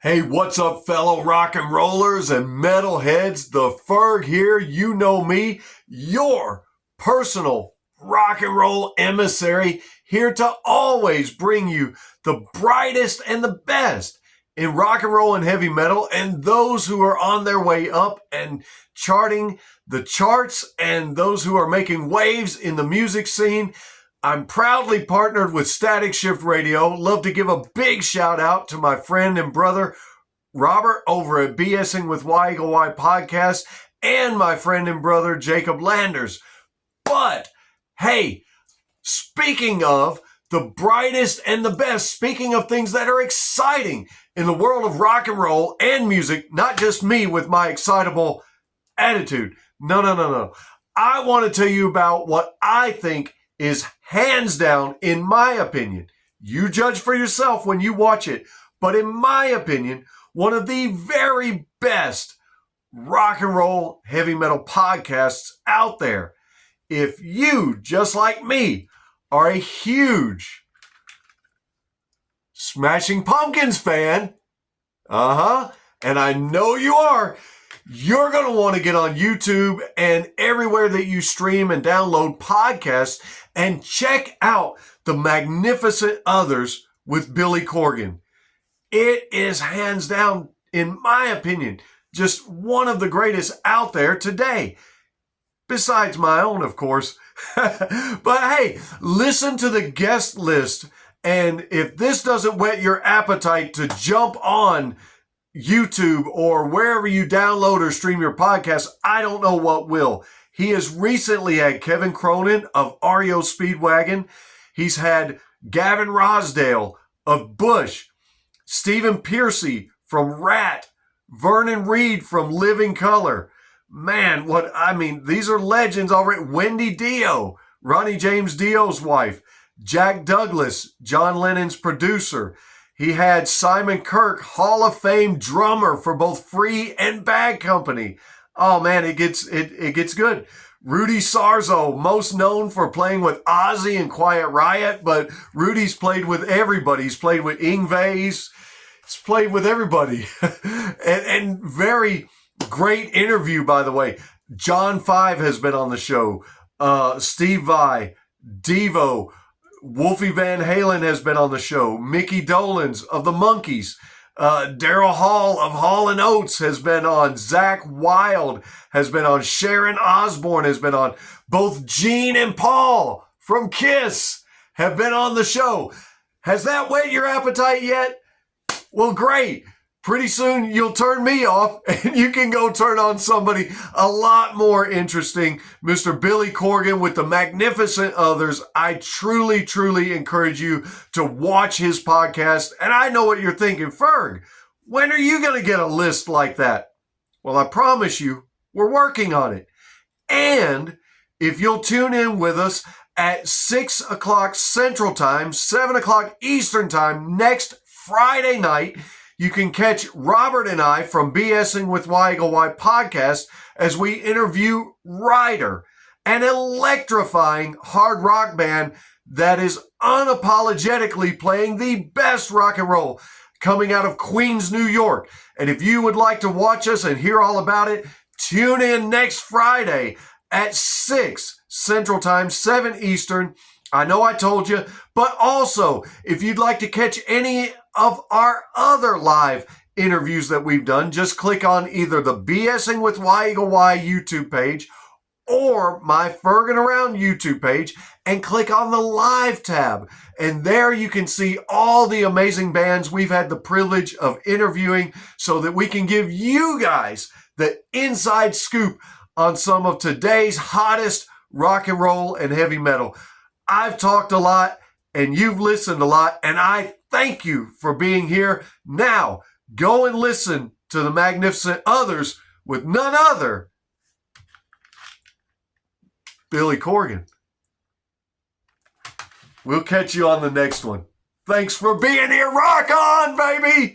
Hey, what's up, fellow rock and rollers and metalheads? The Ferg here. You know me, your personal rock and roll emissary, here to always bring you the brightest and the best in rock and roll and heavy metal, and those who are on their way up and charting the charts, and those who are making waves in the music scene. I'm proudly partnered with Static Shift Radio. Love to give a big shout out to my friend and brother, Robert, over at BSing with Y Eagle Y podcast, and my friend and brother, Jacob Landers. But, hey, speaking of the brightest and the best, speaking of things that are exciting in the world of rock and roll and music, not just me with my excitable attitude. No. I want to tell you about what I think is hands down, in my opinion. You judge for yourself when you watch it. But in my opinion, one of the very best rock and roll heavy metal podcasts out there. If you, just like me, are a huge Smashing Pumpkins fan, and I know you are, you're going to want to get on YouTube and everywhere that you stream and download podcasts and check out The Magnificent Others with Billy Corgan. It is hands down, in my opinion, just one of the greatest out there today. Besides my own, of course. But hey, listen to the guest list. And if this doesn't whet your appetite to jump on YouTube or wherever you download or stream your podcast, I don't know what will. He has recently had Kevin Cronin of REO Speedwagon. He's had Gavin Rosdale of Bush, Stephen Piercy from Rat, Vernon Reed from Living Color. Man, these are legends already. Wendy Dio, Ronnie James Dio's wife, Jack Douglas, John Lennon's producer. He had Simon Kirke, Hall of Fame drummer for both Free and Bad Company. Oh man, it gets good. Rudy Sarzo, most known for playing with Ozzy and Quiet Riot, but Rudy's played with everybody. He's played with Yngwie. He's played with everybody. and very great interview, by the way. John Five has been on the show. Steve Vai, Devo, Wolfie Van Halen has been on the show. Mickey Dolenz of the Monkees. Daryl Hall of Hall & Oates has been on. Zach Wilde has been on. Sharon Osbourne has been on. Both Gene and Paul from Kiss have been on the show. Has that whet your appetite yet? Well, great. Pretty soon you'll turn me off and you can go turn on somebody a lot more interesting. Mr. Billy Corgan with The Magnificent Others. I truly, truly encourage you to watch his podcast. And I know what you're thinking, Ferg, when are you going to get a list like that? Well, I promise you, we're working on it. And if you'll tune in with us at 6 o'clock Central Time, 7 o'clock Eastern Time next Friday night, you can catch Robert and I from BSing with Y Eagle Y podcast as we interview Ryder, an electrifying hard rock band that is unapologetically playing the best rock and roll coming out of Queens, New York. And if you would like to watch us and hear all about it, tune in next Friday at 6 Central Time, 7 Eastern. I know I told you, but also if you'd like to catch any of our other live interviews that we've done, just click on either the BSing with Y Eagle Y YouTube page or my Fergin Around YouTube page and click on the live tab. And there you can see all the amazing bands we've had the privilege of interviewing so that we can give you guys the inside scoop on some of today's hottest rock and roll and heavy metal. I've talked a lot and you've listened a lot, and I thank you for being here. Now, go and listen to The Magnificent Others with none other Billy Corgan. We'll catch you on the next one. Thanks for being here. Rock on, baby!